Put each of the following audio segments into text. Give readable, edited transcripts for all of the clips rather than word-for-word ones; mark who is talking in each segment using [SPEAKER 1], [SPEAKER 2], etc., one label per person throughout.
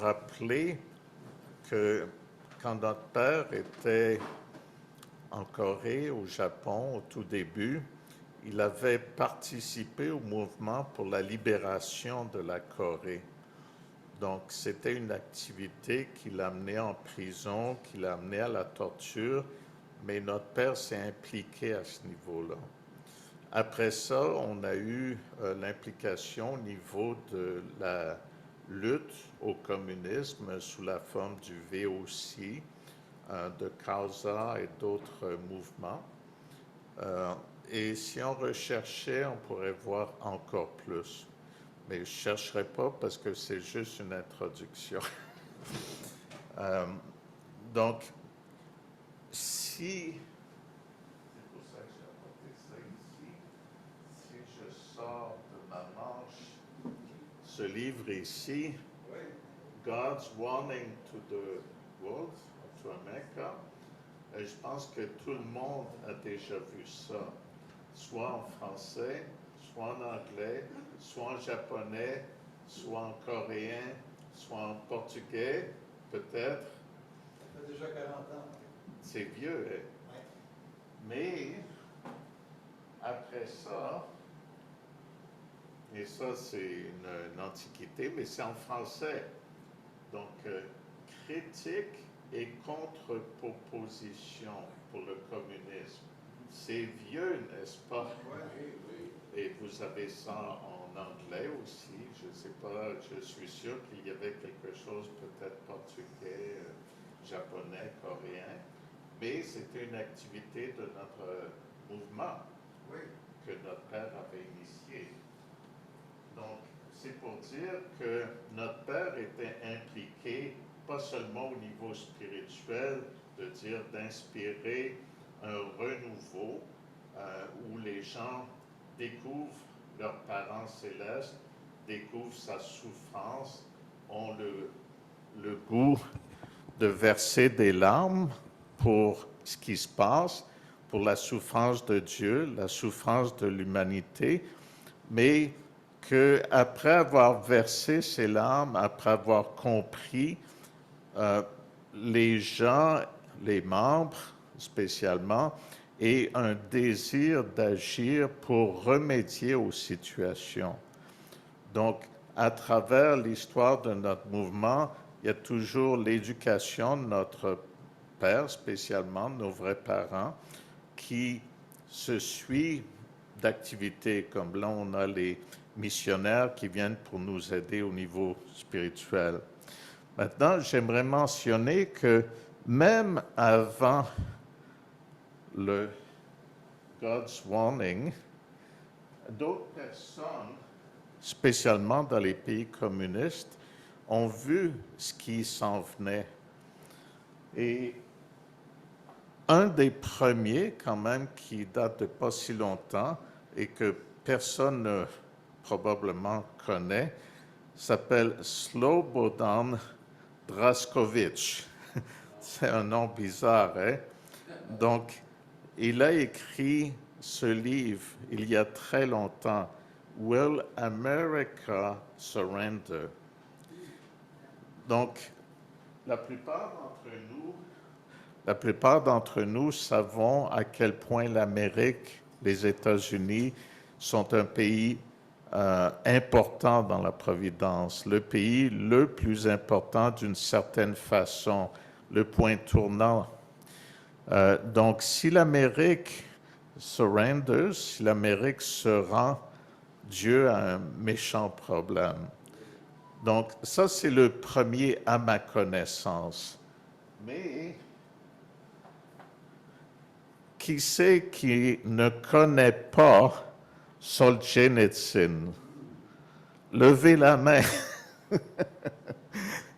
[SPEAKER 1] rappeler que quand notre père était en Corée, au Japon, au tout début, il avait participé au mouvement pour la libération de la Corée. Donc, c'était une activité qui l'a amené en prison, qui l'a amené à la torture, mais notre père s'est impliqué à ce niveau-là. Après ça, on a eu l'implication au niveau de la lutte au communisme sous la forme du VOC, de CAUSA et d'autres mouvements. Et si on recherchait, on pourrait voir encore plus. Mais je ne chercherai pas parce que c'est juste une introduction. Donc, si... C'est pour ça que j'ai apporté ça ici. Si je sors de ma manche ce livre ici, God's Warning to the World, to America, je pense que tout le monde a déjà vu ça, soit en français, soit en anglais, soit en japonais, soit en coréen, soit en portugais, peut-être.
[SPEAKER 2] Ça fait déjà 40 ans.
[SPEAKER 1] C'est vieux, hein?
[SPEAKER 2] Ouais.
[SPEAKER 1] Mais, après ça, et ça c'est une antiquité, mais c'est en français. Donc, critique et contre-proposition pour le communisme. C'est vieux, n'est-ce pas?
[SPEAKER 2] Oui, oui.
[SPEAKER 1] Et vous avez ça en anglais aussi. Je ne sais pas, je suis sûr qu'il y avait quelque chose, peut-être portugais, japonais, coréen. Mais c'était une activité de notre mouvement que notre père avait initié. Donc, c'est pour dire que notre père était impliqué, pas seulement au niveau spirituel, de dire d'inspirer un renouveau où les gens découvrent leurs parents célestes, découvrent sa souffrance, ont le goût de verser des larmes pour ce qui se passe, pour la souffrance de Dieu, la souffrance de l'humanité, mais qu'après avoir versé ces larmes, après avoir compris, les gens, les membres spécialement, aient un désir d'agir pour remédier aux situations. Donc, à travers l'histoire de notre mouvement, il y a toujours l'éducation de notre père, spécialement nos vrais parents, qui se suit d'activités, comme là on a les missionnaires qui viennent pour nous aider au niveau spirituel. Maintenant, j'aimerais mentionner que même avant le God's Warning, d'autres personnes, spécialement dans les pays communistes, ont vu ce qui s'en venait. Et un des premiers, quand même, qui date de pas si longtemps et que personne ne probablement connaît, s'appelle Slobodan Draskovic. C'est un nom bizarre, hein? Donc, il a écrit ce livre il y a très longtemps, Will America Surrender? Donc, la plupart d'entre nous savons à quel point l'Amérique, les États-Unis, sont un pays important dans la providence, le pays le plus important d'une certaine façon, le point tournant. Donc, si l'Amérique surrenders, si l'Amérique se rend, Dieu a un méchant problème. Donc, ça, c'est le premier à ma connaissance. Mais, qui c'est qui ne connaît pas Solzhenitsyn? Levez la main.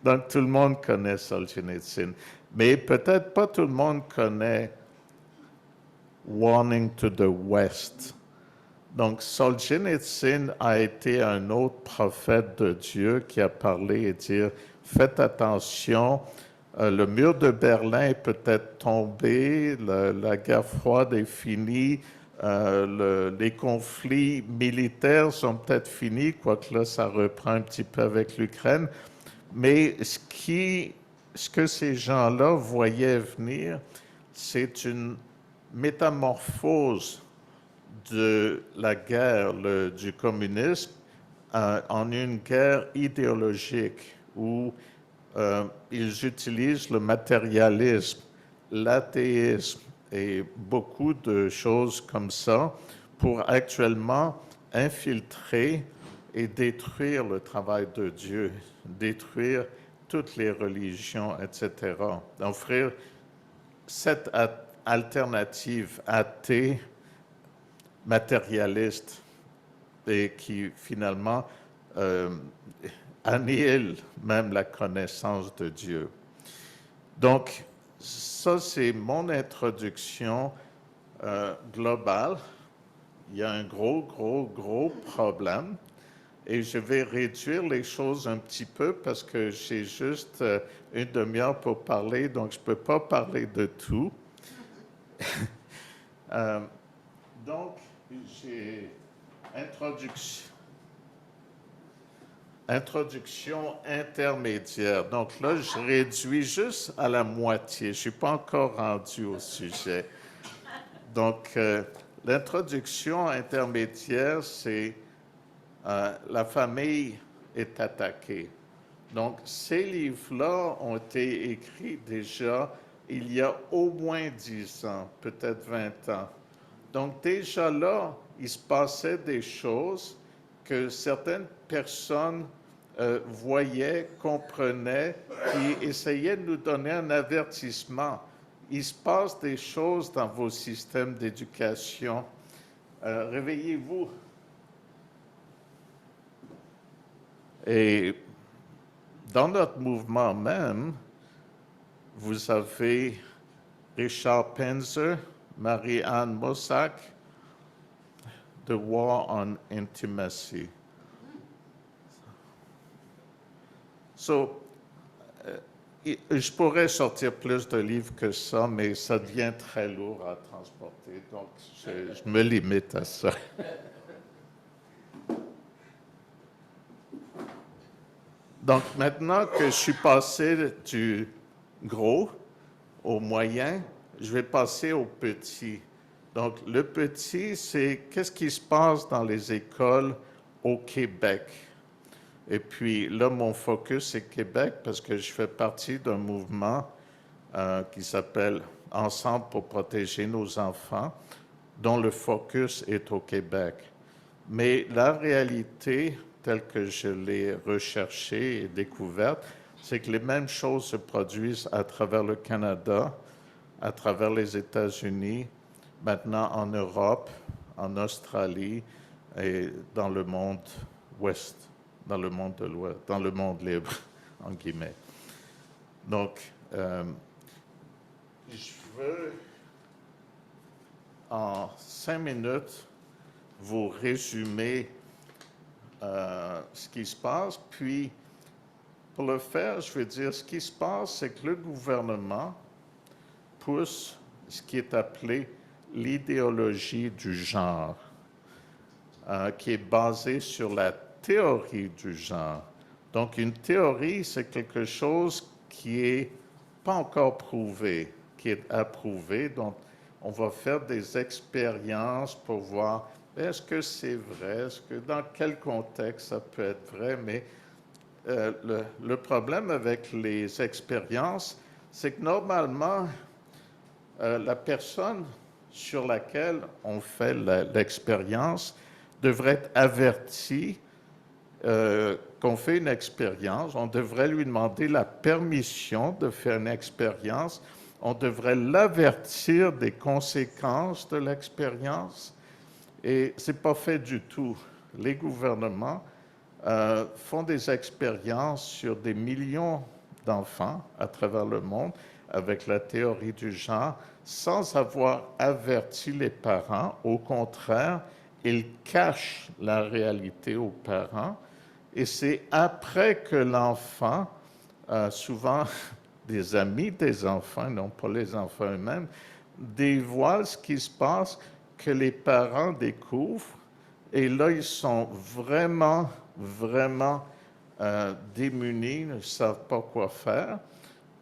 [SPEAKER 1] Donc, tout le monde connaît Solzhenitsyn. Mais peut-être pas tout le monde connaît Warning to the West. Donc, Solzhenitsyn a été un autre prophète de Dieu qui a parlé et dit « Faites attention, le mur de Berlin est peut-être tombé, la guerre froide est finie, les conflits militaires sont peut-être finis, quoique là, ça reprend un petit peu avec l'Ukraine. Mais ce que ces gens-là voyaient venir, c'est une métamorphose de la guerre du communisme en une guerre idéologique où ils utilisent le matérialisme, l'athéisme et beaucoup de choses comme ça pour actuellement infiltrer et détruire le travail de Dieu, détruire toutes les religions, etc. Offrir cette alternative athée, matérialiste, et qui finalement annihile même la connaissance de Dieu. Donc, ça, c'est mon introduction globale. Il y a un gros problème et je vais réduire les choses un petit peu parce que j'ai juste une demi-heure pour parler, donc je ne peux pas parler de tout. Donc, j'ai introduction intermédiaire. Donc là, je réduis juste à la moitié. Je ne suis pas encore rendu au sujet. Donc, l'introduction intermédiaire, c'est la famille est attaquée. Donc, ces livres-là ont été écrits déjà il y a au moins 10 ans, peut-être 20 ans. Donc, déjà là, il se passait des choses que certaines personnes voyaient, comprenaient, et essayaient de nous donner un avertissement. Il se passe des choses dans vos systèmes d'éducation. Réveillez-vous. Et dans notre mouvement même, vous avez Richard Penzer, Marie-Anne Mossack, The War on Intimacy. Je pourrais sortir plus de livres que ça, mais ça devient très lourd à transporter, donc je me limite à ça. Donc maintenant que je suis passé du gros au moyen, je vais passer au petit. Donc le petit, c'est qu'est-ce qui se passe dans les écoles au Québec. Et puis là, mon focus, c'est Québec parce que je fais partie d'un mouvement qui s'appelle Ensemble pour protéger nos enfants, dont le focus est au Québec. Mais la réalité, telle que je l'ai recherchée et découverte, c'est que les mêmes choses se produisent à travers le Canada, à travers les États-Unis, maintenant en Europe, en Australie et dans le monde ouest, dans le monde de l'ouest, dans le monde libre, en guillemets. Donc, je veux, en 5 minutes, vous résumer ce qui se passe. Puis, pour le faire, je vais dire ce qui se passe, c'est que le gouvernement pousse ce qui est appelé l'idéologie du genre, qui est basée sur la théorie du genre. Donc, une théorie, c'est quelque chose qui n'est pas encore prouvé, qui est approuvé. Donc, on va faire des expériences pour voir est-ce que c'est vrai, dans quel contexte ça peut être vrai, mais le problème avec les expériences, c'est que normalement, la personne sur laquelle on fait l'expérience devrait être avertie qu'on fait une expérience. On devrait lui demander la permission de faire une expérience. On devrait l'avertir des conséquences de l'expérience. Et ce n'est pas fait du tout. Les gouvernements font des expériences sur des millions d'enfants à travers le monde avec la théorie du genre sans avoir averti les parents. Au contraire, ils cachent la réalité aux parents. Et c'est après que l'enfant, souvent des amis des enfants, non pas les enfants eux-mêmes, dévoilent ce qui se passe, que les parents découvrent. Et là, ils sont vraiment démunis, ne savent pas quoi faire.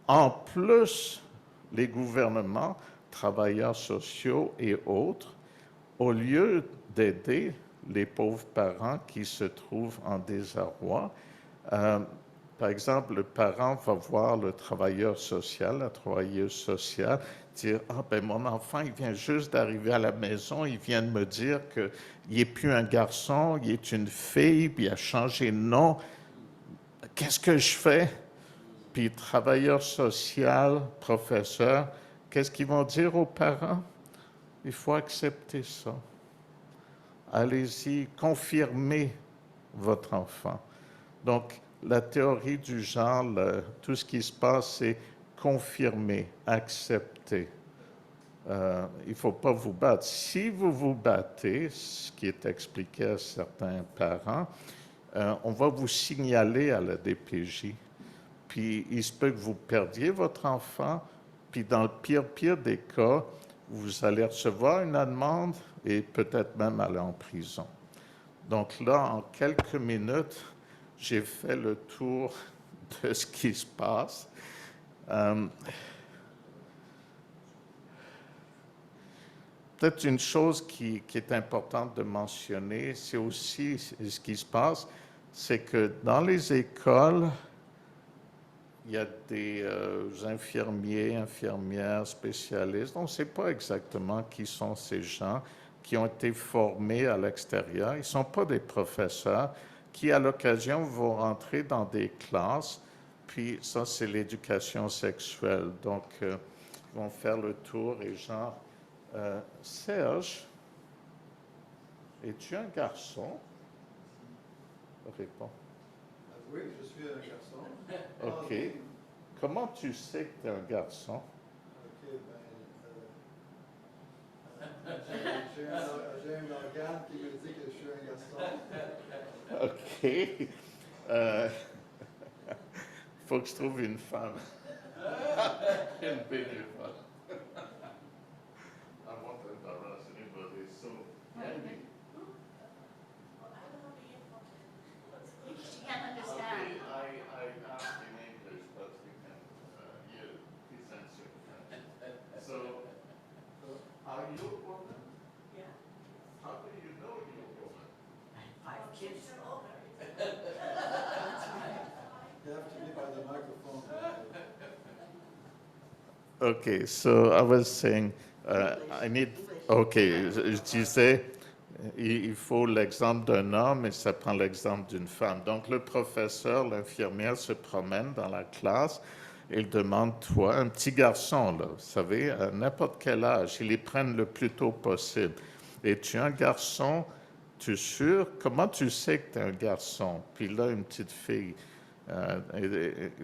[SPEAKER 1] En plus, les gouvernements, travailleurs sociaux et autres, au lieu d'aider les pauvres parents qui se trouvent en désarroi, euh, par exemple, le parent va voir le travailleur social, la travailleuse sociale, dire « Ah, ben mon enfant, il vient juste d'arriver à la maison, il vient de me dire qu'il n'est plus un garçon, il est une fille, puis il a changé de nom. Qu'est-ce que je fais? » Puis travailleur social, professeur, qu'est-ce qu'ils vont dire aux parents? Il faut accepter ça. Allez-y, confirmez votre enfant. Donc, la théorie du genre, tout ce qui se passe, c'est confirmer, accepter. Il ne faut pas vous battre. Si vous vous battez, ce qui est expliqué à certains parents, on va vous signaler à la DPJ. Puis il se peut que vous perdiez votre enfant, puis dans le pire des cas, vous allez recevoir une amende et peut-être même aller en prison. Donc là, en quelques minutes, j'ai fait le tour de ce qui se passe. Peut-être une chose qui est importante de mentionner, c'est aussi ce qui se passe, c'est que dans les écoles, il y a des infirmiers, infirmières, spécialistes. On ne sait pas exactement qui sont ces gens qui ont été formés à l'extérieur. Ils ne sont pas des professeurs qui, à l'occasion, vont rentrer dans des classes. Puis ça, c'est l'éducation sexuelle. Donc, ils vont faire le tour et genre, Serge, es-tu un garçon? Réponds.
[SPEAKER 2] Oui, je suis un garçon.
[SPEAKER 1] OK. Comment tu sais que tu es un garçon?
[SPEAKER 2] OK, ben, j'ai un organe qui me dit que je suis un garçon.
[SPEAKER 1] OK. Faut que je trouve une femme. Une bénévole. I want to embarrass anybody, so Andy.
[SPEAKER 3] She can't understand.
[SPEAKER 1] Okay, I asked in English, but we can hear his answer. So, are you a woman?
[SPEAKER 3] Yeah.
[SPEAKER 1] How do you know you're a woman?
[SPEAKER 3] 5 kids.
[SPEAKER 2] You have to be by the microphone.
[SPEAKER 1] Okay, so I was saying, I need. Okay, je disais, il faut l'exemple d'un homme et ça prend l'exemple d'une femme. Donc le professeur, l'infirmière se promène dans la classe et il demande, toi, un petit garçon, là, vous savez, à n'importe quel âge, ils les prennent le plus tôt possible. Et tu es un garçon, tu es sûr? Comment tu sais que tu es un garçon? Puis là, une petite fille.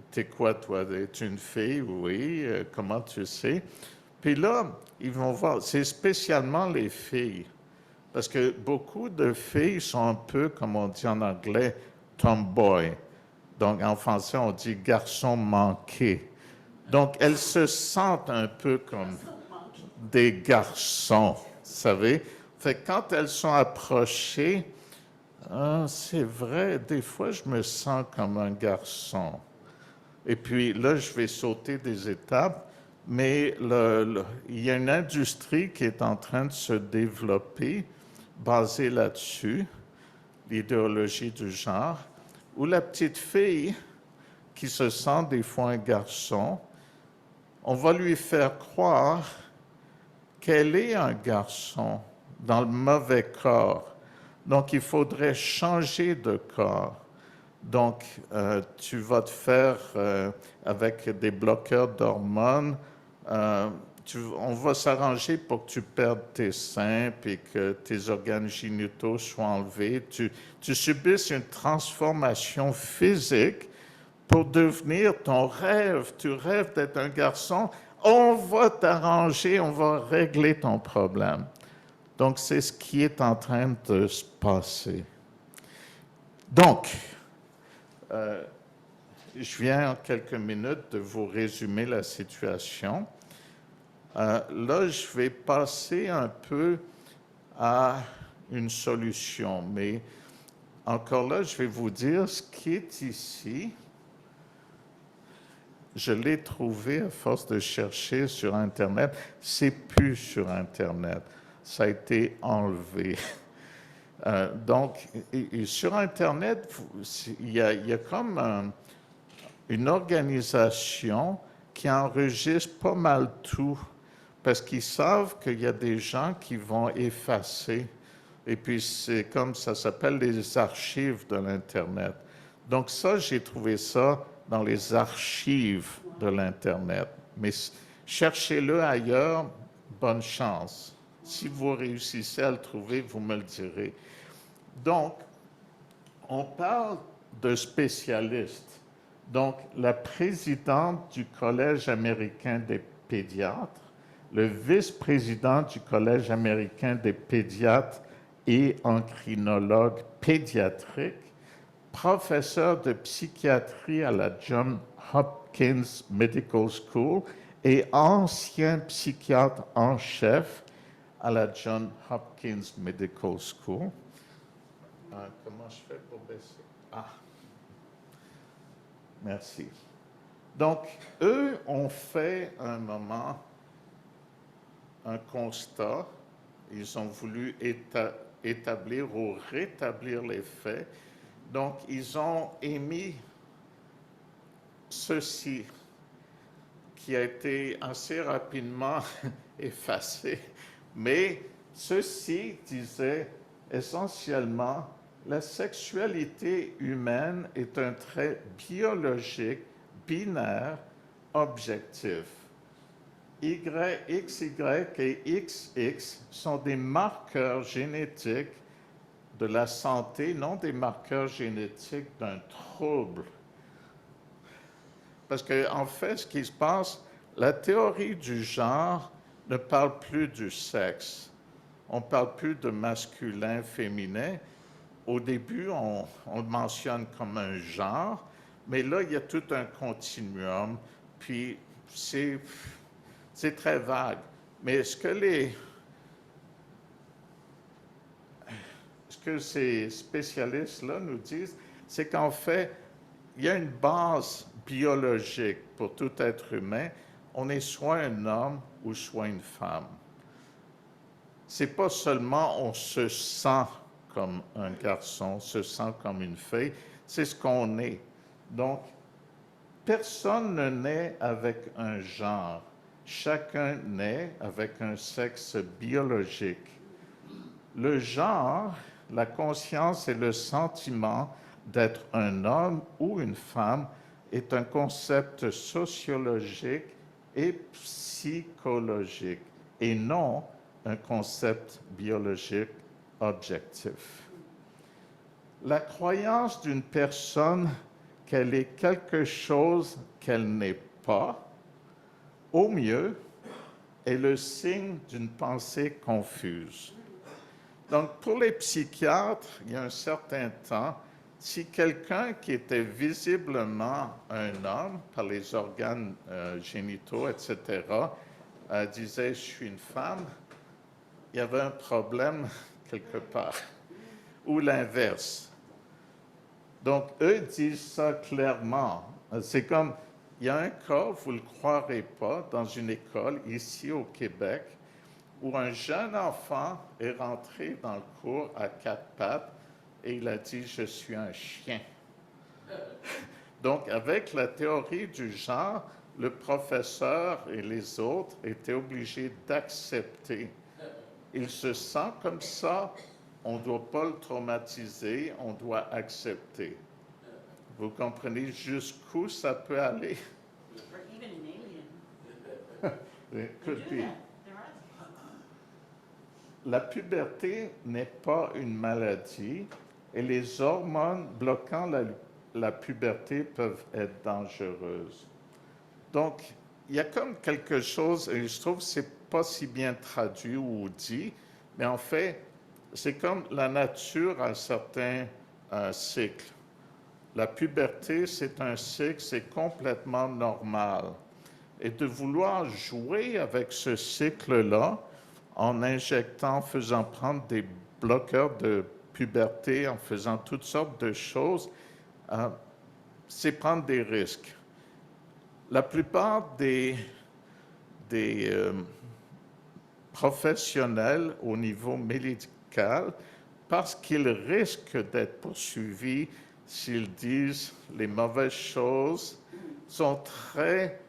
[SPEAKER 1] T'es quoi, toi? Es-tu une fille? Oui. Comment tu sais? Puis là, ils vont voir, c'est spécialement les filles. Parce que beaucoup de filles sont un peu, comme on dit en anglais, tomboy. Donc, en français, on dit garçon manqué. Donc, elles se sentent un peu comme des garçons, vous savez? Fait que quand elles sont approchées, ah, c'est vrai, des fois, je me sens comme un garçon. Et puis là, je vais sauter des étapes, mais il y a une industrie qui est en train de se développer basée là-dessus, l'idéologie du genre, où la petite fille qui se sent des fois un garçon, on va lui faire croire qu'elle est un garçon dans le mauvais corps. Donc, il faudrait changer de corps. Donc, tu vas te faire, avec des bloqueurs d'hormones, on va s'arranger pour que tu perdes tes seins puis que tes organes génitaux soient enlevés. Tu subisses une transformation physique pour devenir ton rêve. Tu rêves d'être un garçon. On va t'arranger, on va régler ton problème. Donc, c'est ce qui est en train de se passer. Donc, je viens en quelques minutes de vous résumer la situation. Là, je vais passer un peu à une solution, mais encore là, je vais vous dire ce qui est ici. Je l'ai trouvé à force de chercher sur Internet. C'est plus sur Internet. Ça a été enlevé. Donc, sur Internet, il y a comme une organisation qui enregistre pas mal tout, parce qu'ils savent qu'il y a des gens qui vont effacer. Et puis, c'est comme ça s'appelle les archives de l'Internet. Donc ça, j'ai trouvé ça dans les archives de l'Internet. Mais cherchez-le ailleurs, bonne chance. Si vous réussissez à le trouver, vous me le direz. Donc, on parle de spécialistes. Donc, la présidente du Collège américain des pédiatres, le vice-président du Collège américain des pédiatres et encrinologue pédiatrique, professeur de psychiatrie à la Johns Hopkins Medical School et ancien psychiatre en chef à la Johns Hopkins Medical School. Comment je fais pour baisser? Merci. Donc, eux ont fait un moment un constat. Ils ont voulu établir ou rétablir les faits. Donc, ils ont émis ceci, qui a été assez rapidement effacé. Mais ceci disait essentiellement, la sexualité humaine est un trait biologique, binaire, objectif. XY et XX sont des marqueurs génétiques de la santé, non des marqueurs génétiques d'un trouble. Parce qu'en fait, ce qui se passe, la théorie du genre ne parle plus du sexe. On ne parle plus de masculin, féminin. Au début, on le mentionne comme un genre, mais là, il y a tout un continuum, puis c'est très vague. Mais ce que ces spécialistes-là nous disent, c'est qu'en fait, il y a une base biologique pour tout être humain. On est soit un homme ou soit une femme. C'est pas seulement on se sent comme un garçon, se sent comme une fille, c'est ce qu'on est. Donc, personne ne naît avec un genre. Chacun naît avec un sexe biologique. Le genre, la conscience et le sentiment d'être un homme ou une femme est un concept sociologique et psychologique, et non un concept biologique objectif. La croyance d'une personne qu'elle est quelque chose qu'elle n'est pas, au mieux, est le signe d'une pensée confuse. Donc, pour les psychiatres, il y a un certain temps, si quelqu'un qui était visiblement un homme par les organes génitaux, etc., disait « je suis une femme », il y avait un problème quelque part. Ou l'inverse. Donc, eux disent ça clairement. C'est comme, il y a un cas, vous ne le croirez pas, dans une école ici au Québec, où un jeune enfant est rentré dans le cours à 4 pattes et il a dit « je suis un chien ». Donc, avec la théorie du genre, le professeur et les autres étaient obligés d'accepter. Il se sent comme ça, on ne doit pas le traumatiser, on doit accepter. Vous comprenez jusqu'où ça peut aller?
[SPEAKER 3] Or even an alien.
[SPEAKER 1] It could
[SPEAKER 3] Do
[SPEAKER 1] be.
[SPEAKER 3] that. There are.
[SPEAKER 1] La puberté n'est pas une maladie et les hormones bloquant la puberté peuvent être dangereuses. Donc, il y a comme quelque chose, et je trouve que ce n'est pas si bien traduit ou dit, mais en fait, c'est comme la nature a un certain cycle. La puberté, c'est un cycle, c'est complètement normal. Et de vouloir jouer avec ce cycle-là, en injectant, faisant prendre des bloqueurs de puberté en faisant toutes sortes de choses, c'est prendre des risques. La plupart des professionnels au niveau médical, parce qu'ils risquent d'être poursuivis s'ils disent les mauvaises choses, sont très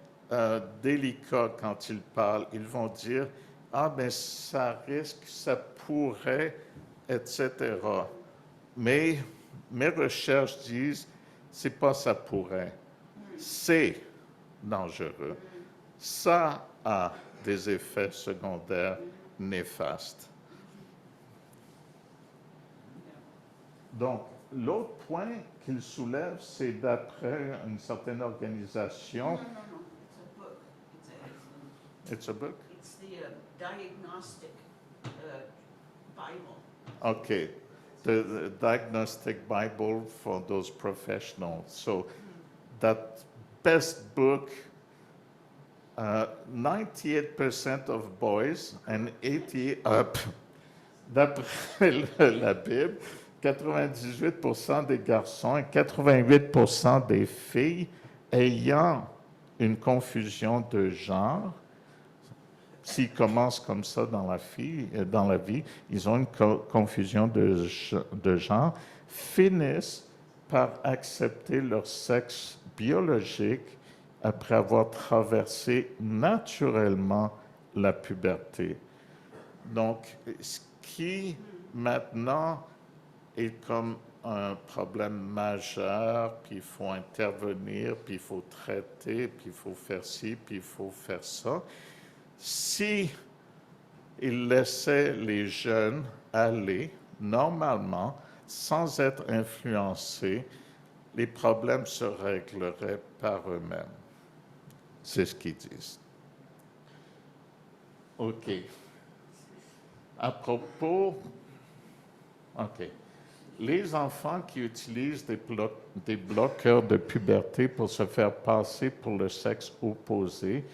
[SPEAKER 1] délicats quand ils parlent. Ils vont dire « Ah, mais ça risque, ça pourrait, etc. » Mais mes recherches disent « C'est pas ça pourrait, c'est dangereux. Ça a des effets secondaires néfastes. » Donc, l'autre point qu'il soulève, c'est d'après une certaine organisation.
[SPEAKER 3] No, it's a book.
[SPEAKER 1] It's a book?
[SPEAKER 3] It's the Diagnostic Bible.
[SPEAKER 1] Okay. The Diagnostic Bible for those professionals. So, that best book, 98% of boys and 80 up, d'après la Bible, 98% des garçons et 88% des filles ayant une confusion de genre, s'ils commencent comme ça dans la vie, ils ont une confusion de genre, finissent par accepter leur sexe biologique après avoir traversé naturellement la puberté. Donc, ce qui maintenant est comme un problème majeur, puis il faut intervenir, puis il faut traiter, puis il faut faire ci, puis il faut faire ça. Si ils laissaient les jeunes aller normalement, sans être influencés, les problèmes se régleraient par eux-mêmes. C'est ce qu'ils disent. OK. À propos... OK. Les enfants qui utilisent des bloqueurs de puberté pour se faire passer pour le sexe opposé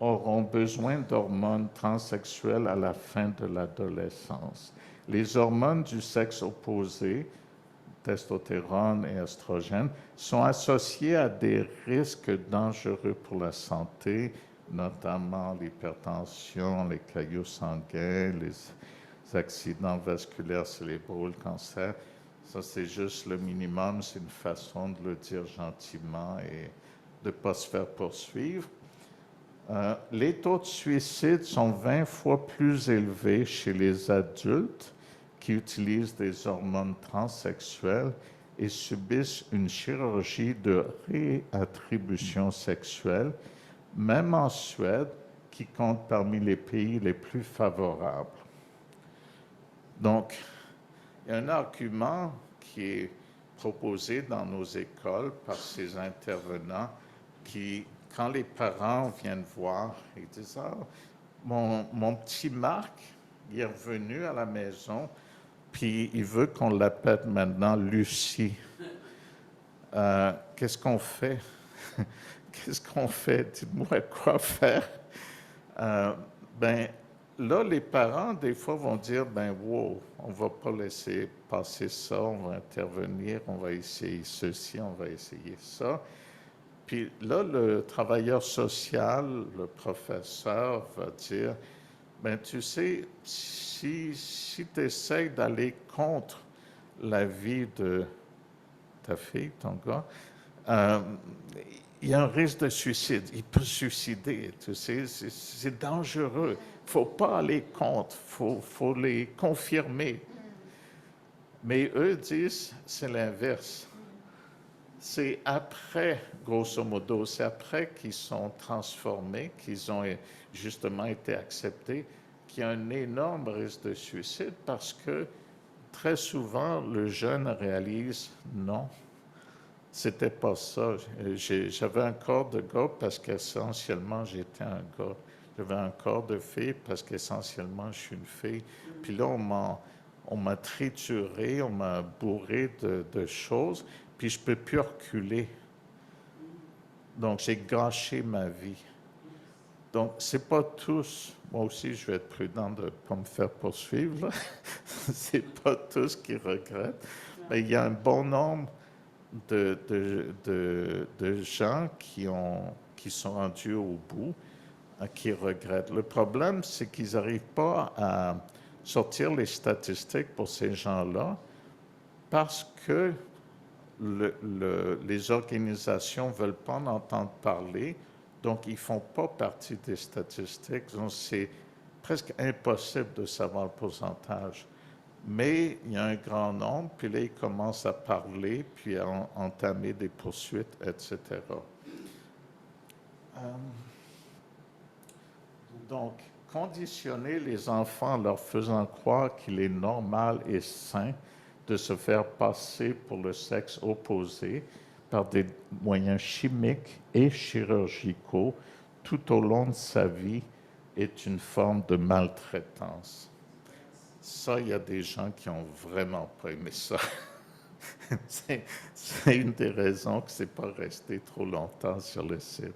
[SPEAKER 1] auront besoin d'hormones transsexuelles à la fin de l'adolescence. Les hormones du sexe opposé, testostérone et estrogène, sont associées à des risques dangereux pour la santé, notamment l'hypertension, les caillots sanguins, les accidents vasculaires cérébraux, le cancer. Ça, c'est juste le minimum, c'est une façon de le dire gentiment et de ne pas se faire poursuivre. Les taux de suicide sont 20 fois plus élevés chez les adultes qui utilisent des hormones transsexuelles et subissent une chirurgie de réattribution sexuelle, même en Suède, qui compte parmi les pays les plus favorables. Donc, il y a un argument qui est proposé dans nos écoles par ces intervenants qui, quand les parents viennent voir, ils disent « Ah, mon petit Marc, il est revenu à la maison, puis il veut qu'on l'appelle maintenant Lucie. Qu'est-ce qu'on fait? Qu'est-ce qu'on fait? Dites-moi quoi faire. » Là, les parents, des fois, vont dire, wow, on ne va pas laisser passer ça, on va intervenir, on va essayer ceci, on va essayer ça. Puis là, le travailleur social, le professeur va dire, tu sais, si tu essaies d'aller contre la vie de ta fille, ton gars, il y a un risque de suicide. Il peut se suicider, tu sais, c'est dangereux. Il ne faut pas aller contre, il faut les confirmer. Mais eux disent, c'est l'inverse. C'est après, grosso modo, c'est après qu'ils sont transformés, qu'ils ont justement été acceptés, qu'il y a un énorme risque de suicide parce que très souvent, le jeune réalise, non, c'était pas ça. J'avais un corps de gars parce qu'essentiellement, j'étais un gars. J'avais un corps de fille parce qu'essentiellement, je suis une fille. Puis là, on m'a trituré, on m'a bourré de choses, puis je ne peux plus reculer. Donc, j'ai gâché ma vie. Donc, c'est pas tous, moi aussi je vais être prudent de ne pas me faire poursuivre, là. C'est pas tous qui regrettent, mais il y a un bon nombre de gens qui sont rendus au bout, qui regrettent. Le problème, c'est qu'ils n'arrivent pas à sortir les statistiques pour ces gens-là parce que les organisations ne veulent pas en entendre parler, donc ils ne font pas partie des statistiques. Donc c'est presque impossible de savoir le pourcentage. Mais il y a un grand nombre, puis là, ils commencent à parler, puis à entamer des poursuites, etc. Donc, conditionner les enfants en leur faisant croire qu'il est normal et sain de se faire passer pour le sexe opposé par des moyens chimiques et chirurgicaux tout au long de sa vie est une forme de maltraitance. Ça, il y a des gens qui ont vraiment pas aimé ça. C'est une des raisons que c'est pas resté trop longtemps sur le site.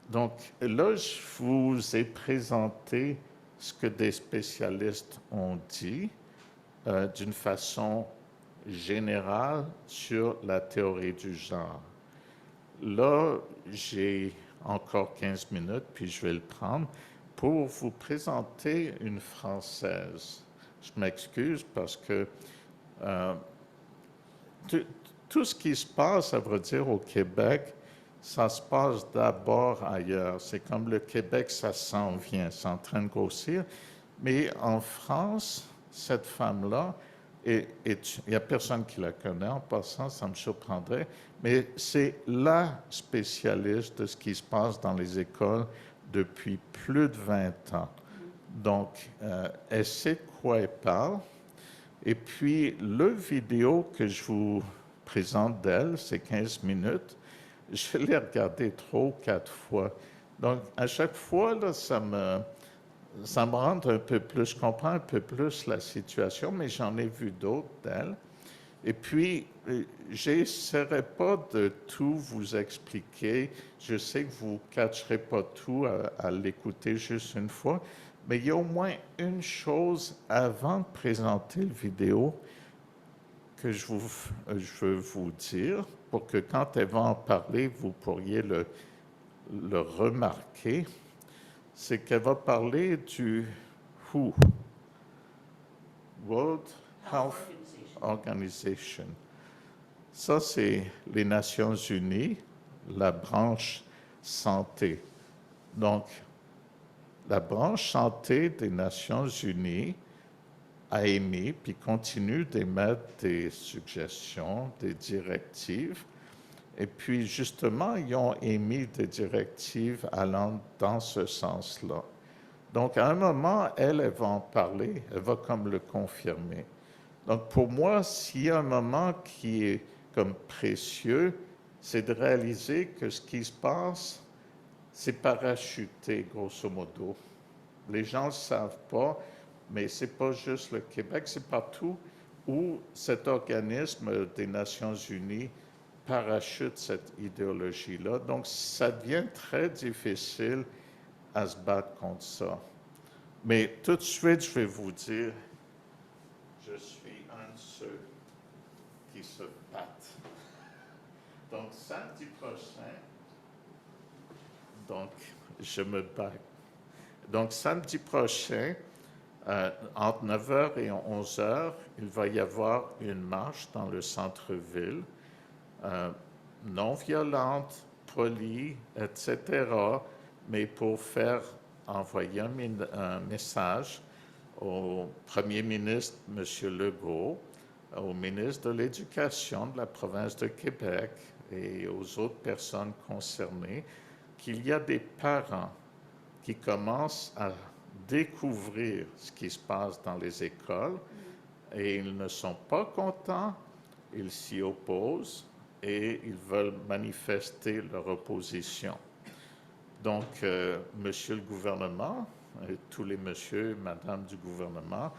[SPEAKER 1] Donc là, je vous ai présenté ce que des spécialistes ont dit d'une façon générale sur la théorie du genre. Là, j'ai encore 15 minutes, puis je vais le prendre pour vous présenter une Française. Je m'excuse parce que tout ce qui se passe, à vrai dire, au Québec, ça se passe d'abord ailleurs. C'est comme le Québec, ça s'en vient, c'est en train de grossir. Mais en France, cette femme-là, il n'y a personne qui la connaît en passant, ça me surprendrait, mais c'est la spécialiste de ce qui se passe dans les écoles depuis plus de 20 ans. Donc, elle sait de quoi elle parle. Et puis, le vidéo que je vous présente d'elle, c'est 15 minutes. Je l'ai regardé 3 ou 4 fois. Donc, à chaque fois, là, ça me rend un peu plus, je comprends un peu plus la situation, mais j'en ai vu d'autres d'elle. Et puis, j'essaierai pas de tout vous expliquer. Je sais que vous ne catcherez pas tout à l'écouter juste une fois, mais il y a au moins une chose avant de présenter le vidéo que je veux vous dire pour que quand elle va en parler, vous pourriez le remarquer. C'est qu'elle va parler du WHO, World Health Organization. Ça, c'est les Nations Unies, la branche santé. Donc, la branche santé des Nations Unies a émis, puis continue d'émettre des suggestions, des directives. Et puis, justement, ils ont émis des directives allant dans ce sens-là. Donc, à un moment, elle va en parler, elle va comme le confirmer. Donc, pour moi, s'il y a un moment qui est comme précieux, c'est de réaliser que ce qui se passe, c'est parachuté, grosso modo. Les gens ne le savent pas, mais ce n'est pas juste le Québec, c'est partout où cet organisme des Nations Unies parachute cette idéologie-là. Donc, ça devient très difficile à se battre contre ça. Mais tout de suite, je vais vous dire, je suis un de ceux qui se battent. Donc, samedi prochain, donc, je me bats. Donc, samedi prochain, entre 9h et 11h, il va y avoir une marche dans le centre-ville, non violente, polie, etc., mais pour faire envoyer un message au premier ministre, M. Legault, au ministre de l'Éducation de la province de Québec et aux autres personnes concernées, qu'il y a des parents qui commencent à découvrir ce qui se passe dans les écoles et ils ne sont pas contents, ils s'y opposent et ils veulent manifester leur opposition. Donc, monsieur le gouvernement, et tous les messieurs et madame du gouvernement,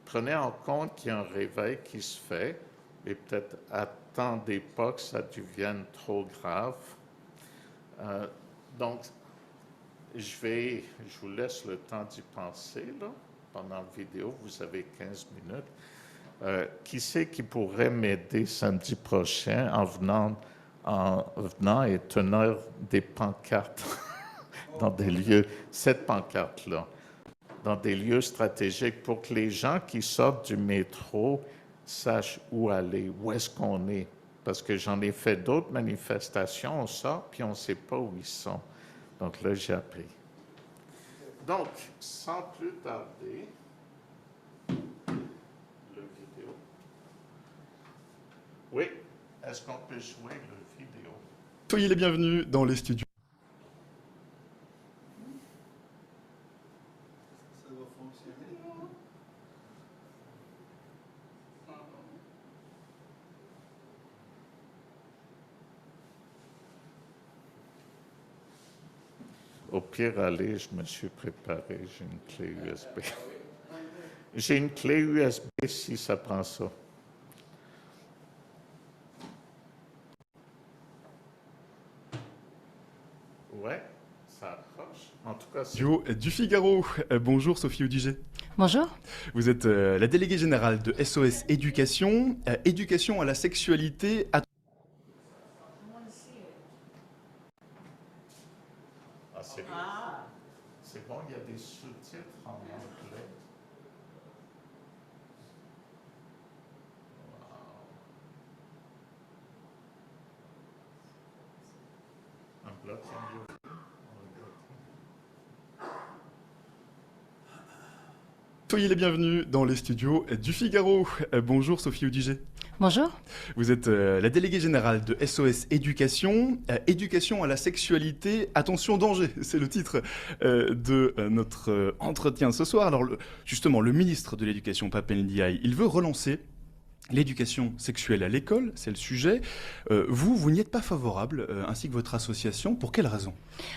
[SPEAKER 1] prenez en compte qu'il y a un réveil qui se fait et peut-être attendez pas que ça devienne trop grave. Donc, Je vous laisse le temps d'y penser, là, pendant la vidéo. Vous avez 15 minutes. Qui c'est qui pourrait m'aider samedi prochain en venant et tenir des pancartes dans des lieux, cette pancarte-là, dans des lieux stratégiques pour que les gens qui sortent du métro sachent où aller, où est-ce qu'on est. Parce que j'en ai fait d'autres manifestations, on sort, puis on ne sait pas où ils sont. Donc là, j'ai appris. Donc, sans plus tarder, le vidéo. Oui, est-ce qu'on peut jouer le vidéo?
[SPEAKER 4] Soyez les bienvenus dans les studios.
[SPEAKER 2] Ça va fonctionner.
[SPEAKER 1] Au pire, allez, je me suis préparé, j'ai une clé USB. J'ai une clé USB si ça prend ça. Ouais, ça approche. En tout cas, c'est...
[SPEAKER 4] Studio du Figaro. Bonjour Sophie Audiger.
[SPEAKER 5] Bonjour.
[SPEAKER 4] Vous êtes la déléguée générale de SOS Éducation. Éducation à la sexualité.
[SPEAKER 1] Ah, c'est bon.
[SPEAKER 3] Ah,
[SPEAKER 1] C'est bon, il y a des sous-titres en anglais. Wow. Un bloc en mieux.
[SPEAKER 4] Soyez les bienvenus dans les studios du Figaro. Bonjour Sophie Audiger.
[SPEAKER 5] Bonjour.
[SPEAKER 4] Vous êtes la déléguée générale de SOS Éducation. Éducation à la sexualité. Attention danger, c'est le titre de notre entretien ce soir. Alors justement, le ministre de l'Éducation, Pape Ndiaye, il veut relancer l'éducation sexuelle à l'école, c'est le sujet. Vous n'y êtes pas favorable, ainsi que votre association. Pour quelle raison?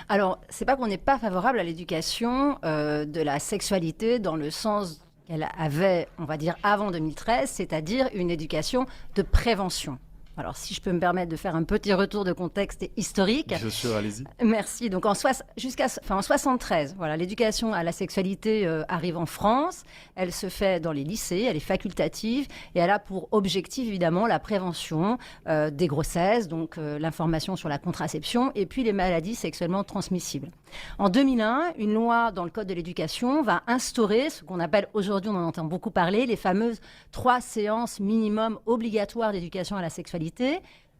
[SPEAKER 5] Alors, c'est pas qu'on n'est pas favorable à l'éducation de la sexualité dans le sens qu'elle avait, on va dire, avant 2013, c'est-à-dire une éducation de prévention. Alors, si je peux me permettre de faire un petit retour de contexte historique.
[SPEAKER 4] Bien sûr, allez-y.
[SPEAKER 5] Merci. Donc, en 73, voilà, l'éducation à la sexualité arrive en France. Elle se fait dans les lycées, elle est facultative et elle a pour objectif, évidemment, la prévention des grossesses, donc l'information sur la contraception et puis les maladies sexuellement transmissibles. En 2001, une loi dans le Code de l'éducation va instaurer ce qu'on appelle aujourd'hui, on en entend beaucoup parler, les fameuses 3 séances minimum obligatoires d'éducation à la sexualité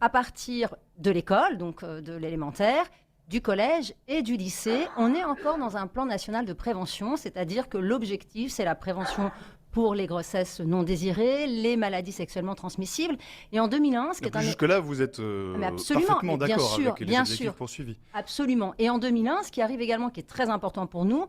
[SPEAKER 5] à partir de l'école, donc de l'élémentaire, du collège et du lycée. On est encore dans un plan national de prévention, c'est-à-dire que l'objectif, c'est la prévention pour les grossesses non désirées, les maladies sexuellement transmissibles. Et en 2001, ce qui est un...
[SPEAKER 4] Jusque-là, vous êtes parfaitement d'accord avec les objectifs poursuivis.
[SPEAKER 5] Absolument. Et en 2001, ce qui arrive également, qui est très important pour nous,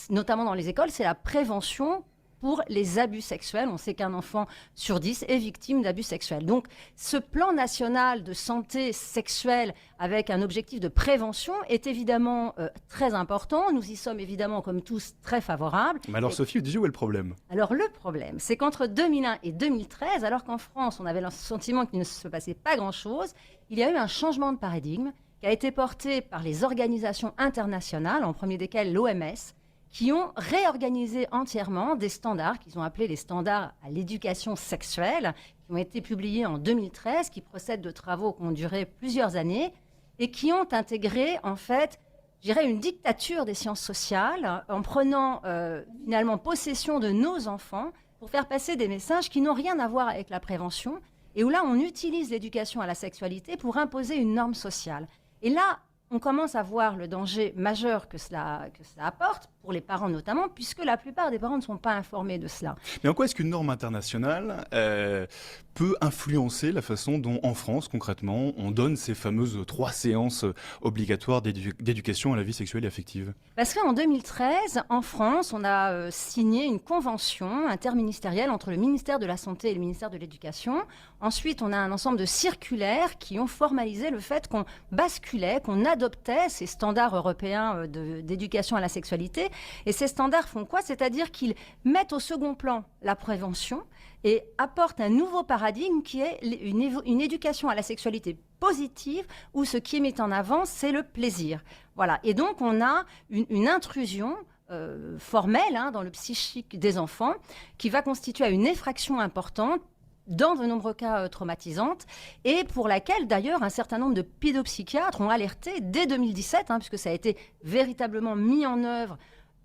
[SPEAKER 5] notamment dans les écoles, c'est la prévention pour les abus sexuels. On sait qu'un enfant sur 10 est victime d'abus sexuels. Donc, ce plan national de santé sexuelle avec un objectif de prévention est évidemment très important. Nous y sommes évidemment, comme tous, très favorables.
[SPEAKER 4] Mais alors, Sophie, où est le problème?
[SPEAKER 5] Alors, le problème, c'est qu'entre 2001 et 2013, alors qu'en France, on avait le sentiment qu'il ne se passait pas grand-chose, il y a eu un changement de paradigme qui a été porté par les organisations internationales, en premier desquelles l'OMS, qui ont réorganisé entièrement des standards qu'ils ont appelés les standards à l'éducation sexuelle, qui ont été publiés en 2013, qui procèdent de travaux qui ont duré plusieurs années et qui ont intégré, en fait, je dirais, une dictature des sciences sociales en prenant finalement possession de nos enfants pour faire passer des messages qui n'ont rien à voir avec la prévention et où là, on utilise l'éducation à la sexualité pour imposer une norme sociale. Et là, on commence à voir le danger majeur que cela apporte, pour les parents notamment, puisque la plupart des parents ne sont pas informés de cela.
[SPEAKER 4] Mais en quoi est-ce qu'une norme internationale peut influencer la façon dont, en France, concrètement, on donne ces fameuses 3 séances obligatoires d'éducation à la vie sexuelle et affective?
[SPEAKER 5] Parce qu'en 2013, en France, on a signé une convention interministérielle entre le ministère de la Santé et le ministère de l'Éducation, Ensuite, on a un ensemble de circulaires qui ont formalisé le fait qu'on basculait, qu'on adoptait ces standards européens d'éducation à la sexualité. Et ces standards font quoi? C'est-à-dire qu'ils mettent au second plan la prévention et apportent un nouveau paradigme qui est une éducation à la sexualité positive où ce qui est mis en avant, c'est le plaisir. Voilà. Et donc, on a une intrusion formelle dans le psychique des enfants qui va constituer une effraction importante dans de nombreux cas traumatisante, et pour laquelle d'ailleurs un certain nombre de pédopsychiatres ont alerté dès 2017, puisque ça a été véritablement mis en œuvre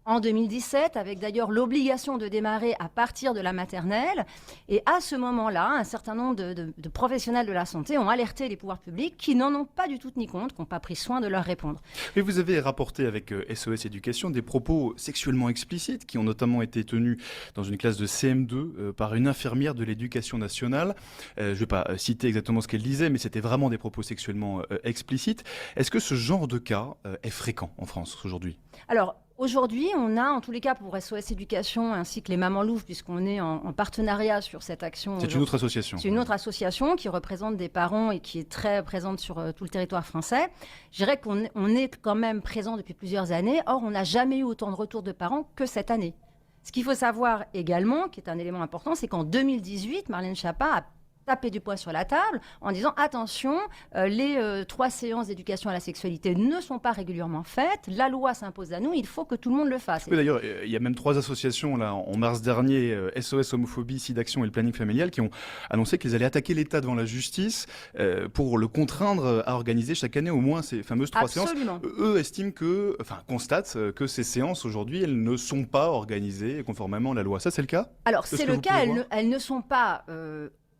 [SPEAKER 5] en 2017, avec d'ailleurs l'obligation de démarrer à partir de la maternelle. Et à ce moment-là, un certain nombre de professionnels de la santé ont alerté les pouvoirs publics qui n'en ont pas du tout tenu compte, qui n'ont pas pris soin de leur répondre.
[SPEAKER 4] Et vous avez rapporté avec SOS Éducation des propos sexuellement explicites qui ont notamment été tenus dans une classe de CM2 par une infirmière de l'éducation nationale. Je ne vais pas citer exactement ce qu'elle disait, mais c'était vraiment des propos sexuellement explicites. Est-ce que ce genre de cas est fréquent en France aujourd'hui?
[SPEAKER 5] Alors, aujourd'hui, on a, en tous les cas, pour SOS Éducation, ainsi que les Mamans Louves, puisqu'on est en partenariat sur cette action.
[SPEAKER 4] C'est une autre association.
[SPEAKER 5] C'est une autre association qui représente des parents et qui est très présente sur tout le territoire français. Je dirais qu'on est quand même présent depuis plusieurs années. Or, on n'a jamais eu autant de retours de parents que cette année. Ce qu'il faut savoir également, qui est un élément important, c'est qu'en 2018, Marlène Schiappa a tapé du poing sur la table en disant attention, les 3 séances d'éducation à la sexualité ne sont pas régulièrement faites, la loi s'impose à nous, il faut que tout le monde le fasse.
[SPEAKER 4] Oui, d'ailleurs, il y a même 3 associations là, en mars dernier, SOS Homophobie, SIDAction et le Planning Familial, qui ont annoncé qu'ils allaient attaquer l'État devant la justice pour le contraindre à organiser chaque année au moins ces fameuses 3 séances. Eux estiment constatent que ces séances aujourd'hui, elles ne sont pas organisées conformément à la loi. Ça, c'est le cas? Alors,
[SPEAKER 5] c'est le cas, elles ne sont pas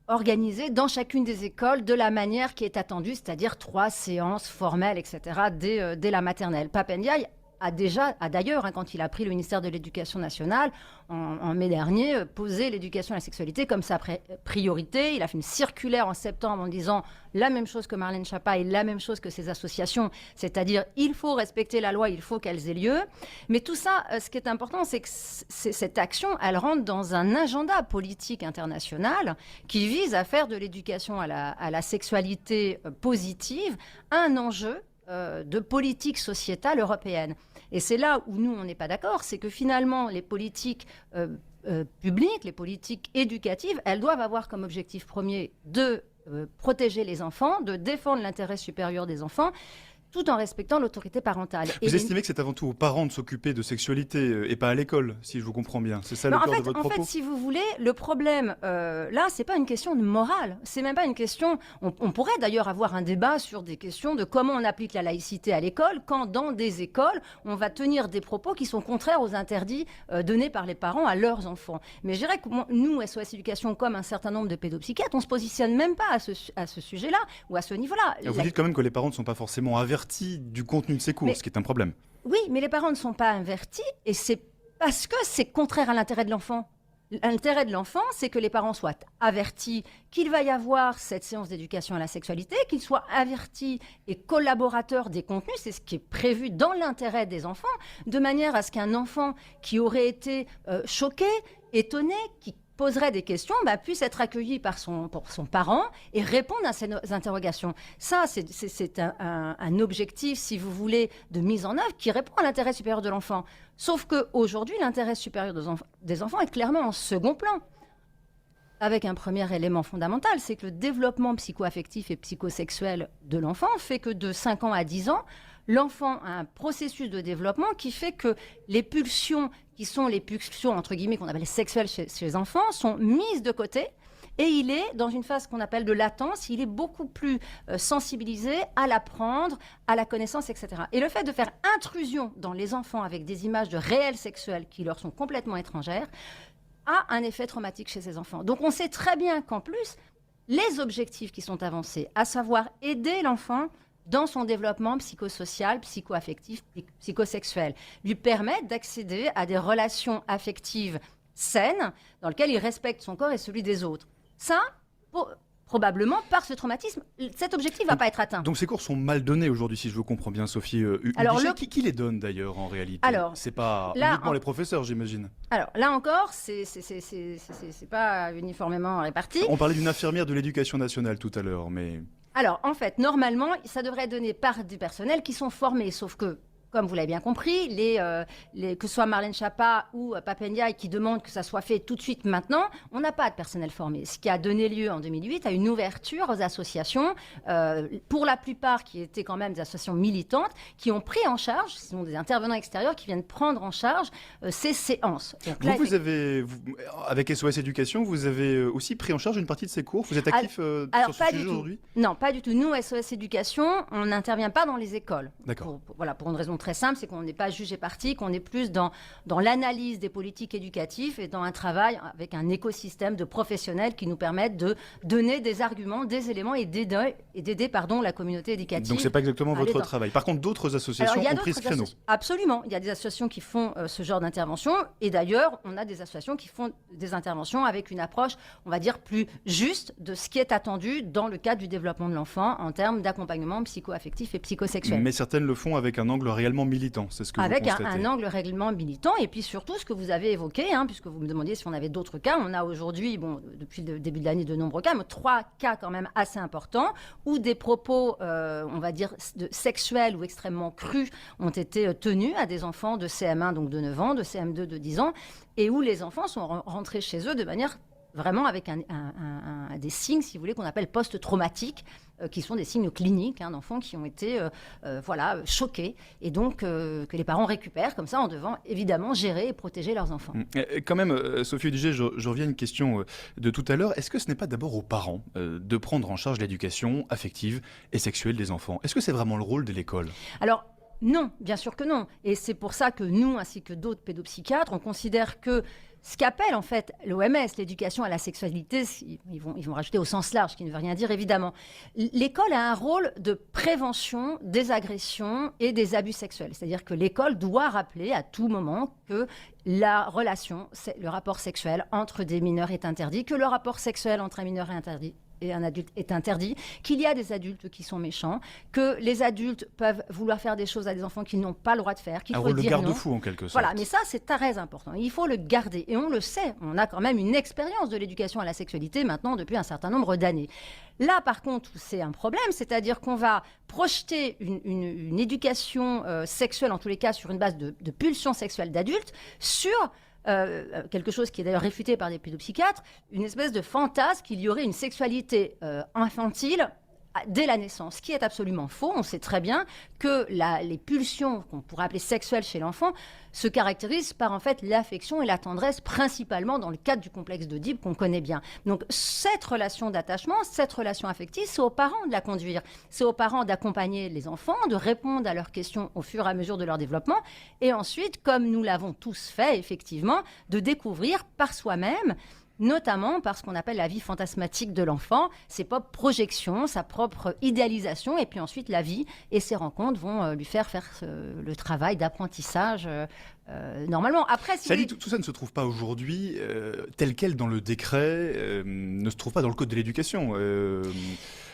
[SPEAKER 5] organisées dans chacune des écoles de la manière qui est attendue, c'est-à-dire 3 séances formelles, etc., dès la maternelle. Pape Ndiaye a d'ailleurs, quand il a pris le ministère de l'Éducation nationale, en mai dernier, posé l'éducation à la sexualité comme sa priorité. Il a fait une circulaire en septembre en disant la même chose que Marlène Schiappa et la même chose que ces associations, c'est-à-dire il faut respecter la loi, il faut qu'elles aient lieu. Mais tout ça, ce qui est important, c'est que cette action, elle rentre dans un agenda politique international qui vise à faire de l'éducation à la sexualité positive un enjeu de politique sociétale européenne. Et c'est là où nous, on n'est pas d'accord, c'est que finalement, les politiques publiques, les politiques éducatives, elles doivent avoir comme objectif premier de protéger les enfants, de défendre l'intérêt supérieur des enfants, tout en respectant l'autorité parentale.
[SPEAKER 4] Vous estimez que c'est avant tout aux parents de s'occuper de sexualité et pas à l'école, si je vous comprends bien. C'est ça le cœur de votre propos?
[SPEAKER 5] En fait, si vous voulez, le problème, là, c'est pas une question de morale. C'est même pas une question... On pourrait d'ailleurs avoir un débat sur des questions de comment on applique la laïcité à l'école quand, dans des écoles, on va tenir des propos qui sont contraires aux interdits donnés par les parents à leurs enfants. Mais je dirais que nous, SOS Éducation, comme un certain nombre de pédopsychiatres, on se positionne même pas à ce sujet-là ou à ce niveau-là.
[SPEAKER 4] Vous dites quand même que les parents ne sont pas forcément avertis du contenu de ces cours, ce qui est un problème.
[SPEAKER 5] Oui, mais les parents ne sont pas avertis et c'est parce que c'est contraire à l'intérêt de l'enfant. L'intérêt de l'enfant, c'est que les parents soient avertis qu'il va y avoir cette séance d'éducation à la sexualité, qu'ils soient avertis et collaborateurs des contenus, c'est ce qui est prévu dans l'intérêt des enfants, de manière à ce qu'un enfant qui aurait été choqué, étonné, qui poserait des questions, puisse être accueilli par son parent et répondre à ces interrogations. Ça, c'est un objectif, si vous voulez, de mise en œuvre qui répond à l'intérêt supérieur de l'enfant. Sauf qu'aujourd'hui, l'intérêt supérieur des enfants est clairement en second plan. Avec un premier élément fondamental, c'est que le développement psycho-affectif et psychosexuel de l'enfant fait que de 5 ans à 10 ans, l'enfant a un processus de développement qui fait que les pulsions, qui sont les pulsions, entre guillemets, qu'on appelle sexuelles chez les enfants, sont mises de côté. Et il est dans une phase qu'on appelle de latence, il est beaucoup plus sensibilisé à l'apprendre, à la connaissance, etc. Et le fait de faire intrusion dans les enfants avec des images de réels sexuels qui leur sont complètement étrangères, a un effet traumatique chez ces enfants. Donc on sait très bien qu'en plus, les objectifs qui sont avancés, à savoir aider l'enfant dans son développement psychosocial, psychoaffectif, psychosexuel, lui permettent d'accéder à des relations affectives saines dans lesquelles il respecte son corps et celui des autres. Ça, probablement par ce traumatisme, cet objectif ne va pas être atteint.
[SPEAKER 4] Donc ces cours sont mal donnés aujourd'hui, si je vous comprends bien, Sophie.
[SPEAKER 5] Alors,
[SPEAKER 4] Udiché, qui les donne d'ailleurs en réalité?
[SPEAKER 5] Alors,
[SPEAKER 4] c'est pas
[SPEAKER 5] là,
[SPEAKER 4] uniquement les professeurs, j'imagine.
[SPEAKER 5] Alors là encore, c'est pas uniformément réparti.
[SPEAKER 4] On parlait d'une infirmière de l'éducation nationale tout à l'heure, mais...
[SPEAKER 5] Alors en fait, normalement, ça devrait être donné par du personnel qui sont formés, sauf que, comme vous l'avez bien compris, que ce soit Marlène Schiappa ou Pape Ndiaye qui demandent que ça soit fait tout de suite maintenant, on n'a pas de personnel formé. Ce qui a donné lieu en 2008 à une ouverture aux associations, pour la plupart qui étaient quand même des associations militantes, qui ont pris en charge, ce sont des intervenants extérieurs qui viennent prendre en charge ces séances. Donc, là,
[SPEAKER 4] avec SOS Éducation, vous avez aussi pris en charge une partie de ces cours. Vous êtes actif sur ce sujet aujourd'hui?
[SPEAKER 5] Non, pas du tout. Nous, SOS Éducation, on n'intervient pas dans les écoles.
[SPEAKER 4] D'accord.
[SPEAKER 5] Voilà, pour une raison très simple, c'est qu'on n'est pas juge et partie, qu'on est plus dans l'analyse des politiques éducatives et dans un travail avec un écosystème de professionnels qui nous permettent de donner des arguments, des éléments et d'aider la communauté éducative.
[SPEAKER 4] Donc c'est pas exactement votre travail. Par contre, d'autres associations ont pris ce créneau.
[SPEAKER 5] Absolument. Il y a des associations qui font ce genre d'intervention et d'ailleurs, on a des associations qui font des interventions avec une approche, on va dire, plus juste de ce qui est attendu dans le cadre du développement de l'enfant en termes d'accompagnement psycho-affectif et psychosexuel.
[SPEAKER 4] Mais certaines le font avec un angle réellement militant, c'est ce que vous constatez.
[SPEAKER 5] Avec un angle réellement militant, et puis surtout ce que vous avez évoqué, puisque vous me demandiez si on avait d'autres cas, on a aujourd'hui, depuis le début de l'année, de nombreux cas, mais 3 cas quand même assez importants, où des propos, on va dire, sexuels ou extrêmement crus ont été tenus à des enfants de CM1, donc de 9 ans, de CM2 de 10 ans, et où les enfants sont rentrés chez eux de manière vraiment avec des signes, si vous voulez, qu'on appelle post-traumatiques, qui sont des signes cliniques d'enfants qui ont été choqués, et donc que les parents récupèrent comme ça en devant évidemment gérer et protéger leurs enfants.
[SPEAKER 4] Quand même, Sophie Udiché, je reviens à une question de tout à l'heure. Est-ce que ce n'est pas d'abord aux parents de prendre en charge l'éducation affective et sexuelle des enfants? Est-ce que c'est vraiment le rôle de l'école?
[SPEAKER 5] Alors, non, bien sûr que non. Et c'est pour ça que nous, ainsi que d'autres pédopsychiatres, on considère que ce qu'appelle en fait l'OMS, l'éducation à la sexualité, ils vont rajouter au sens large, ce qui ne veut rien dire évidemment. L'école a un rôle de prévention des agressions et des abus sexuels. C'est-à-dire que l'école doit rappeler à tout moment que la relation, le rapport sexuel entre des mineurs est interdit, que le rapport sexuel entre un mineur et un adulte est interdit, qu'il y a des adultes qui sont méchants, que les adultes peuvent vouloir faire des choses à des enfants qu'ils n'ont pas le droit de faire, qu'il faut dire non.
[SPEAKER 4] Un rôle de garde-fou en quelque sorte.
[SPEAKER 5] Voilà, mais ça c'est très important. Il faut le garder et on le sait. On a quand même une expérience de l'éducation à la sexualité maintenant depuis un certain nombre d'années. Là par contre, c'est un problème, c'est-à-dire qu'on va projeter une éducation sexuelle, en tous les cas sur une base de pulsions sexuelles d'adultes, sur quelque chose qui est d'ailleurs réfuté par des pédopsychiatres, une espèce de fantasme qu'il y aurait une sexualité infantile dès la naissance, ce qui est absolument faux. On sait très bien que les pulsions qu'on pourrait appeler sexuelles chez l'enfant se caractérisent par en fait l'affection et la tendresse, principalement dans le cadre du complexe d'Oedipe qu'on connaît bien. Donc cette relation d'attachement, cette relation affective, c'est aux parents de la conduire. C'est aux parents d'accompagner les enfants, de répondre à leurs questions au fur et à mesure de leur développement, et ensuite, comme nous l'avons tous fait effectivement, de découvrir par soi-même, notamment par ce qu'on appelle la vie fantasmatique de l'enfant, ses propres projections, sa propre idéalisation, et puis ensuite la vie et ses rencontres vont lui faire le travail d'apprentissage normalement. Après,
[SPEAKER 4] tout ça ne se trouve pas aujourd'hui tel quel dans le décret, ne se trouve pas dans le code de l'éducation.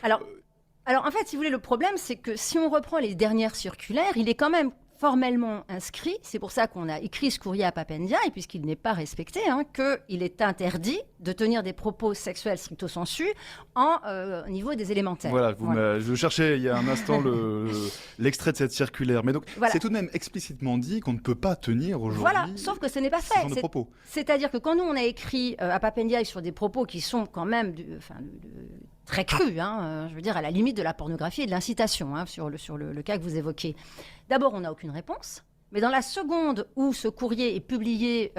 [SPEAKER 5] Alors en fait, si vous voulez, le problème, c'est que si on reprend les dernières circulaires, il est quand même formellement inscrit, c'est pour ça qu'on a écrit ce courrier à Pape Ndiaye, puisqu'il n'est pas respecté, qu'il est interdit de tenir des propos sexuels stricto sensu au niveau des élémentaires.
[SPEAKER 4] Voilà, je cherchais il y a un instant l'extrait de cette circulaire, mais donc c'est tout de même explicitement dit qu'on ne peut pas tenir aujourd'hui.
[SPEAKER 5] Voilà, sauf que ce n'est pas fait.
[SPEAKER 4] Ce genre de propos.
[SPEAKER 5] C'est-à-dire que quand nous on a écrit à Pape Ndiaye sur des propos qui sont quand même très crus, je veux dire à la limite de la pornographie et de l'incitation, sur le cas que vous évoquez. D'abord, on n'a aucune réponse. Mais dans la seconde où ce courrier est publié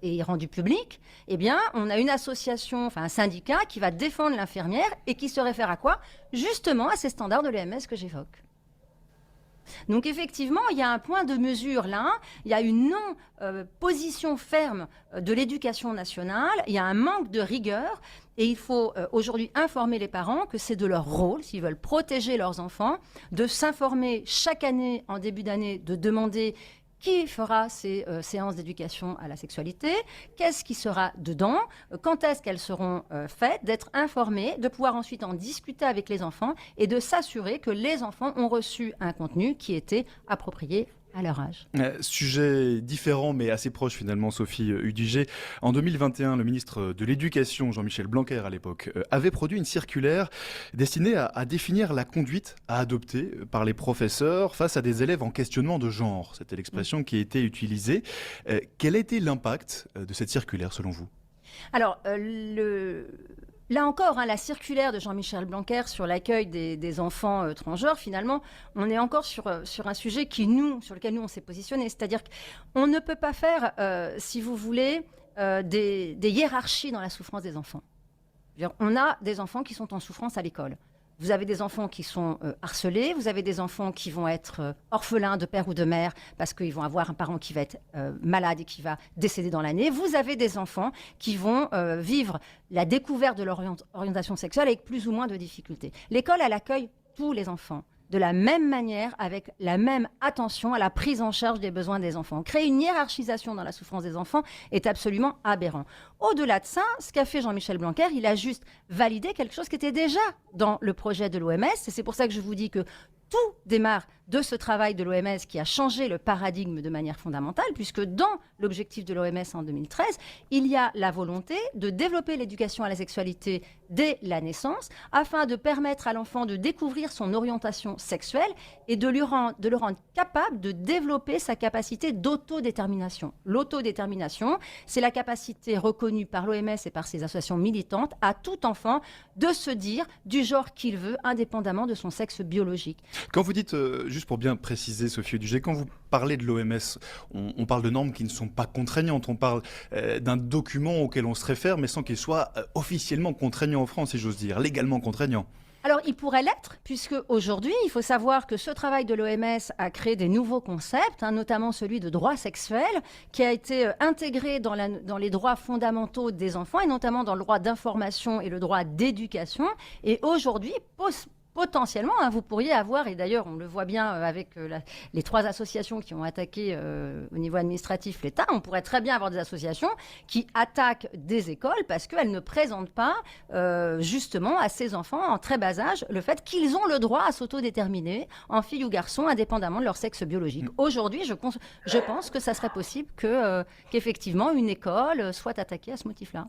[SPEAKER 5] et rendu public, eh bien, on a une association, un syndicat qui va défendre l'infirmière et qui se réfère à quoi? Justement à ces standards de l'OMS que j'évoque. Donc effectivement, il y a un point de mesure là, il y a une non-position ferme de l'éducation nationale, il y a un manque de rigueur. Et il faut aujourd'hui informer les parents que c'est de leur rôle, s'ils veulent protéger leurs enfants, de s'informer chaque année, en début d'année, de demander Qui fera ces séances d'éducation à la sexualité? Qu'est-ce qui sera dedans? Quand est-ce qu'elles seront faites? D'être informés, de pouvoir ensuite en discuter avec les enfants et de s'assurer que les enfants ont reçu un contenu qui était approprié à leur âge.
[SPEAKER 4] Sujet différent mais assez proche finalement, Sophie Udigé. En 2021, le ministre de l'Éducation, Jean-Michel Blanquer à l'époque, avait produit une circulaire destinée à définir la conduite à adopter par les professeurs face à des élèves en questionnement de genre. C'était l'expression qui a été utilisée. Quel a été l'impact de cette circulaire selon vous?
[SPEAKER 5] Alors, là encore, la circulaire de Jean-Michel Blanquer sur l'accueil des enfants transgenres, finalement, on est encore sur un sujet sur lequel nous, on s'est positionné. C'est-à-dire qu'on ne peut pas faire, si vous voulez, des hiérarchies dans la souffrance des enfants. On a des enfants qui sont en souffrance à l'école. Vous avez des enfants qui sont harcelés, vous avez des enfants qui vont être orphelins de père ou de mère parce qu'ils vont avoir un parent qui va être malade et qui va décéder dans l'année. Vous avez des enfants qui vont vivre la découverte de leur orientation sexuelle avec plus ou moins de difficultés. L'école, elle accueille tous les enfants de la même manière, avec la même attention à la prise en charge des besoins des enfants. Créer une hiérarchisation dans la souffrance des enfants est absolument aberrant. Au-delà de ça, ce qu'a fait Jean-Michel Blanquer, il a juste validé quelque chose qui était déjà dans le projet de l'OMS. Et c'est pour ça que je vous dis que tout démarre de ce travail de l'OMS qui a changé le paradigme de manière fondamentale, puisque dans l'objectif de l'OMS en 2013, il y a la volonté de développer l'éducation à la sexualité dès la naissance, afin de permettre à l'enfant de découvrir son orientation sexuelle et de le rendre capable de développer sa capacité d'autodétermination. L'autodétermination, c'est la capacité reconnue par l'OMS et par ses associations militantes à tout enfant de se dire du genre qu'il veut, indépendamment de son sexe biologique.
[SPEAKER 4] Quand vous dites, juste pour bien préciser, Sophie Udigé, quand vous parlez de l'OMS, on parle de normes qui ne sont pas contraignantes, on parle d'un document auquel on se réfère, mais sans qu'il soit officiellement contraignant en France, si j'ose dire, légalement contraignant.
[SPEAKER 5] Alors, il pourrait l'être, puisque aujourd'hui, il faut savoir que ce travail de l'OMS a créé des nouveaux concepts, notamment celui de droit sexuel, qui a été intégré dans les droits fondamentaux des enfants, et notamment dans le droit d'information et le droit d'éducation. Et aujourd'hui, potentiellement, vous pourriez avoir, et d'ailleurs on le voit bien avec les 3 associations qui ont attaqué au niveau administratif l'État, on pourrait très bien avoir des associations qui attaquent des écoles parce qu'elles ne présentent pas justement à ces enfants en très bas âge le fait qu'ils ont le droit à s'autodéterminer en filles ou garçons indépendamment de leur sexe biologique. Aujourd'hui, je pense que ça serait possible qu'effectivement une école soit attaquée à ce motif-là.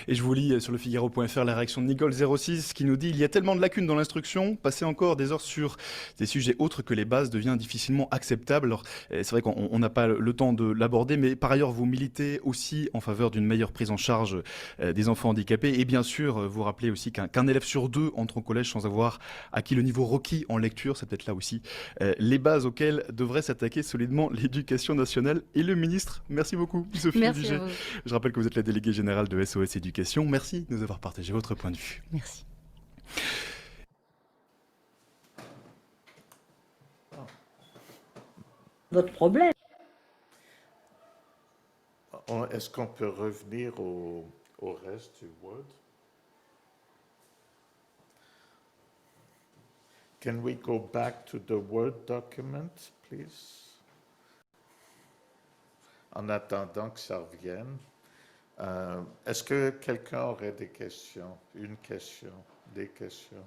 [SPEAKER 4] Et je vous lis sur le Figaro.fr la réaction de Nicole06 qui nous dit « Il y a tellement de lacunes dans l'instruction, passer encore des heures sur des sujets autres que les bases devient difficilement acceptable. » Alors, c'est vrai qu'on n'a pas le temps de l'aborder, mais par ailleurs, vous militez aussi en faveur d'une meilleure prise en charge des enfants handicapés. Et bien sûr, vous rappelez aussi qu'un élève sur 2 entre au collège sans avoir acquis le niveau requis en lecture. C'est peut-être là aussi les bases auxquelles devrait s'attaquer solidement l'éducation nationale et le ministre. Merci beaucoup, Sophie Udigé. Je rappelle que vous êtes la déléguée générale de SOS Éducation. Merci de nous avoir partagé votre point de vue.
[SPEAKER 5] Merci.
[SPEAKER 6] Votre problème.
[SPEAKER 1] Est-ce qu'on peut revenir au reste du Word? Can we go back to the Word document, please? En attendant que ça revienne. Est-ce que quelqu'un aurait des questions? Une question, des questions?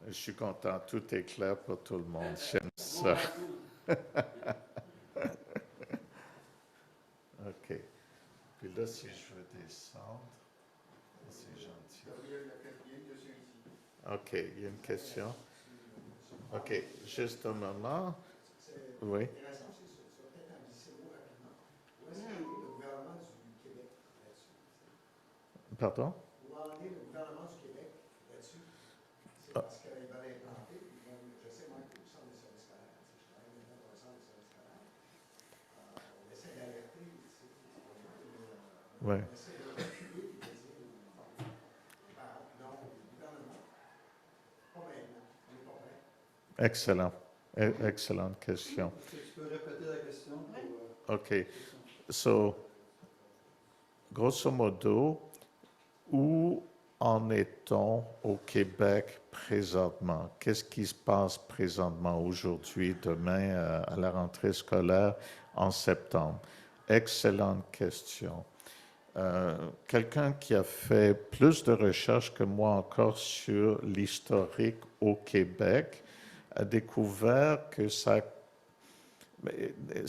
[SPEAKER 1] Je suis content, tout est clair pour tout le monde. J'aime ça. OK. Puis là, si je veux descendre, c'est gentil. OK, il y a une question. OK, juste un moment. Oui. Pardon?
[SPEAKER 7] Où en est le gouvernement du Québec là-dessus? C'est parce qu'ils veulent implanter, je sais moi que le centre de service scolaire, je travaille maintenant dans le centre de service scolaire, on essaie d'alerter ici,
[SPEAKER 1] Oui.
[SPEAKER 7] on essaie de reculer et de dire non, le gouvernement, pas maintenant, on n'est pas prêt.
[SPEAKER 1] Excellent. Excellente question.
[SPEAKER 2] Est-ce que tu peux répéter la question?
[SPEAKER 1] OK. So, grosso modo, où en est-on au Québec présentement? Qu'est-ce qui se passe présentement, aujourd'hui, demain, à la rentrée scolaire en septembre? Excellente question. Quelqu'un qui a fait plus de recherches que moi encore sur l'historique au Québec a découvert que ça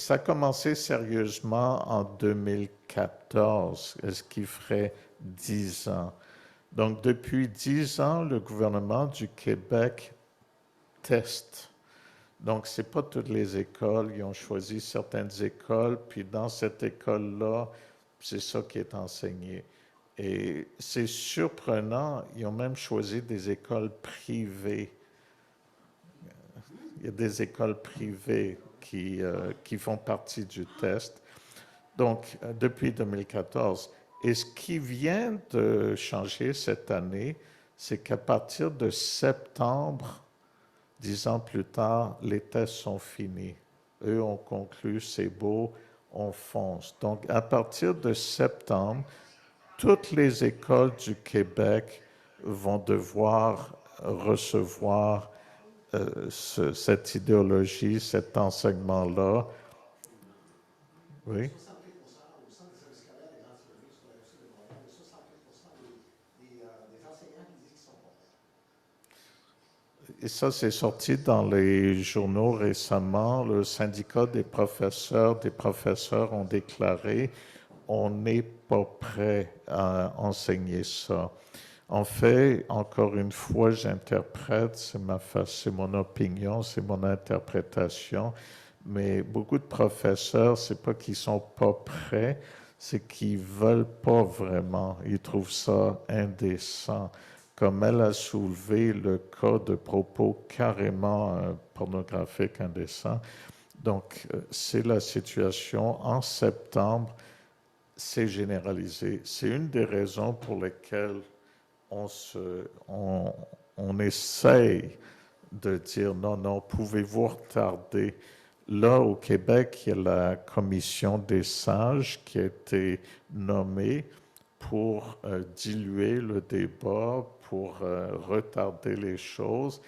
[SPEAKER 1] a commencé sérieusement en 2014, ce qui ferait 10 ans. Donc, depuis 10 ans, le gouvernement du Québec teste. Donc, ce n'est pas toutes les écoles. Ils ont choisi certaines écoles, puis dans cette école-là, c'est ça qui est enseigné. Et c'est surprenant, ils ont même choisi des écoles privées. Il y a des écoles privées qui font partie du test. Donc, depuis 2014. Et ce qui vient de changer cette année, c'est qu'à partir de septembre, 10 ans plus tard, les tests sont finis. Eux ont conclu, c'est beau, on fonce. Donc, à partir de septembre, toutes les écoles du Québec vont devoir recevoir cette idéologie, cet enseignement-là. Oui.
[SPEAKER 7] 68% au sein des services scolaires des grandes surveilles sur la rue de Montréal, et 68% des enseignants qui disent qu'ils sont contents.
[SPEAKER 1] Et ça, c'est sorti dans les journaux récemment. Le syndicat des professeurs ont déclaré on n'est pas prêt à enseigner ça. En fait, encore une fois, j'interprète, c'est mon opinion, c'est mon interprétation, mais beaucoup de professeurs, c'est pas qu'ils sont pas prêts, c'est qu'ils veulent pas vraiment. Ils trouvent ça indécent. Comme elle a soulevé le cas de propos carrément pornographiques, indécents. Donc, c'est la situation. En septembre, c'est généralisé. C'est une des raisons pour lesquelles on essaye de dire non, pouvez-vous retarder? Là, au Québec, il y a la commission des sages qui a été nommée pour diluer le débat, pour retarder les choses.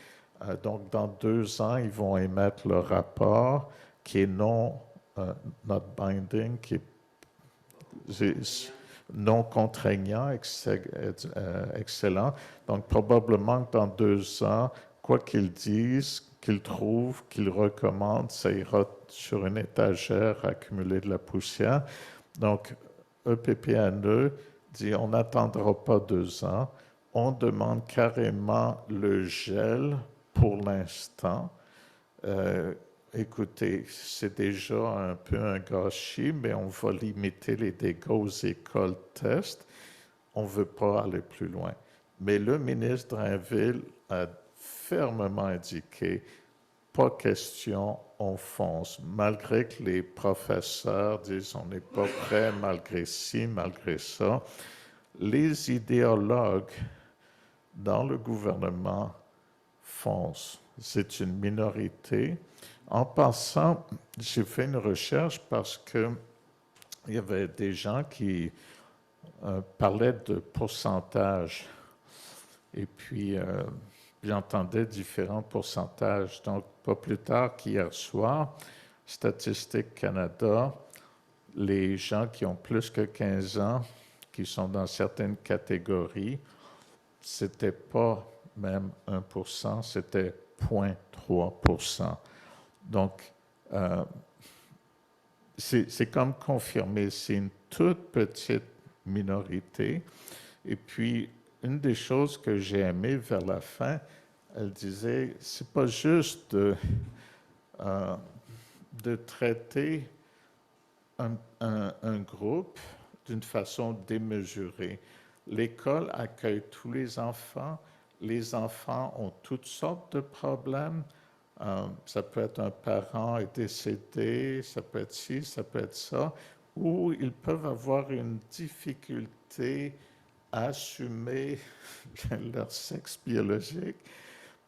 [SPEAKER 1] Donc, dans 2 ans, ils vont émettre le rapport qui est not binding, qui est non contraignant, excellent. Donc, probablement que dans 2 ans, quoi qu'ils disent, qu'ils trouvent, qu'ils recommandent, ça ira sur une étagère accumuler de la poussière. Donc, EPPNE dit on n'attendra pas 2 ans, on demande carrément le gel pour l'instant. Écoutez, c'est déjà un peu un gâchis, mais on va limiter les dégâts aux écoles test. On ne veut pas aller plus loin. Mais le ministre Drainville a fermement indiqué pas question, on fonce. Malgré que les professeurs disent on n'est pas prêt, malgré ci, malgré ça, les idéologues dans le gouvernement foncent. C'est une minorité. En passant, j'ai fait une recherche parce que il y avait des gens qui parlaient de pourcentage. Et puis, j'entendais différents pourcentages. Donc, pas plus tard qu'hier soir, Statistique Canada, les gens qui ont plus que 15 ans, qui sont dans certaines catégories, c'était pas même 1%, c'était 0,3%. Donc, c'est comme confirmé, c'est une toute petite minorité. Et puis, une des choses que j'ai aimées vers la fin, elle disait, c'est pas juste de traiter un groupe d'une façon démesurée. L'école accueille tous les enfants ont toutes sortes de problèmes. Ça peut être un parent est décédé, ça peut être ci, ça peut être ça, ou ils peuvent avoir une difficulté à assumer leur sexe biologique.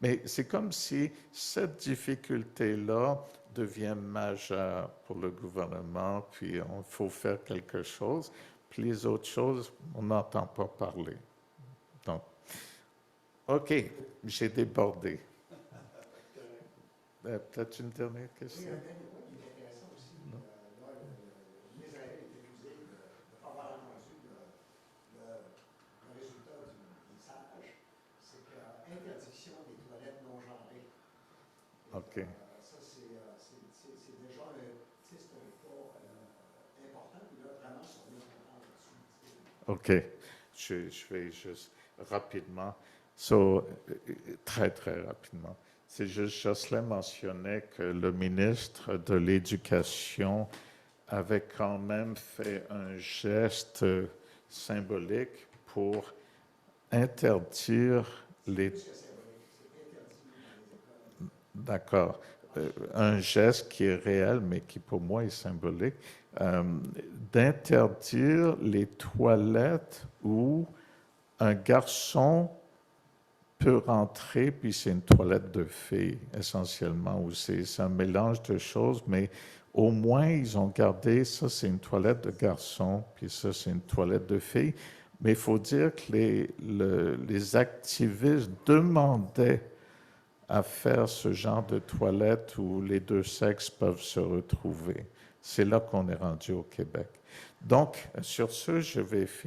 [SPEAKER 1] Mais c'est comme si cette difficulté-là devient majeure pour le gouvernement, puis il faut faire quelque chose, puis les autres choses, on n'entend pas parler. Donc, OK, j'ai débordé. Peut-être une dernière
[SPEAKER 7] Oui,
[SPEAKER 1] question?
[SPEAKER 7] un dernier point qui est intéressant aussi. Là, l'Israël est accusé de ne pas avoir entendu le résultat du sage. C'est l'interdiction des toilettes non genrées. Et,
[SPEAKER 1] OK.
[SPEAKER 7] ça, c'est déjà un petit pas important. Puis là, vraiment, si on est content là-dessus.
[SPEAKER 1] OK. Je vais juste rapidement. So, très, très rapidement. C'est juste, Jocelyn mentionnait que le ministre de l'Éducation avait quand même fait un geste symbolique pour interdire les... D'accord. Un geste qui est réel, mais qui pour moi est symbolique, d'interdire les toilettes où un garçon peut rentrer, puis c'est une toilette de filles, essentiellement, où c'est un mélange de choses, mais au moins, ils ont gardé, ça, c'est une toilette de garçon, puis ça, c'est une toilette de filles. Mais il faut dire que les activistes demandaient à faire ce genre de toilette où les deux sexes peuvent se retrouver. C'est là qu'on est rendu au Québec. Donc, sur ce, je vais finir.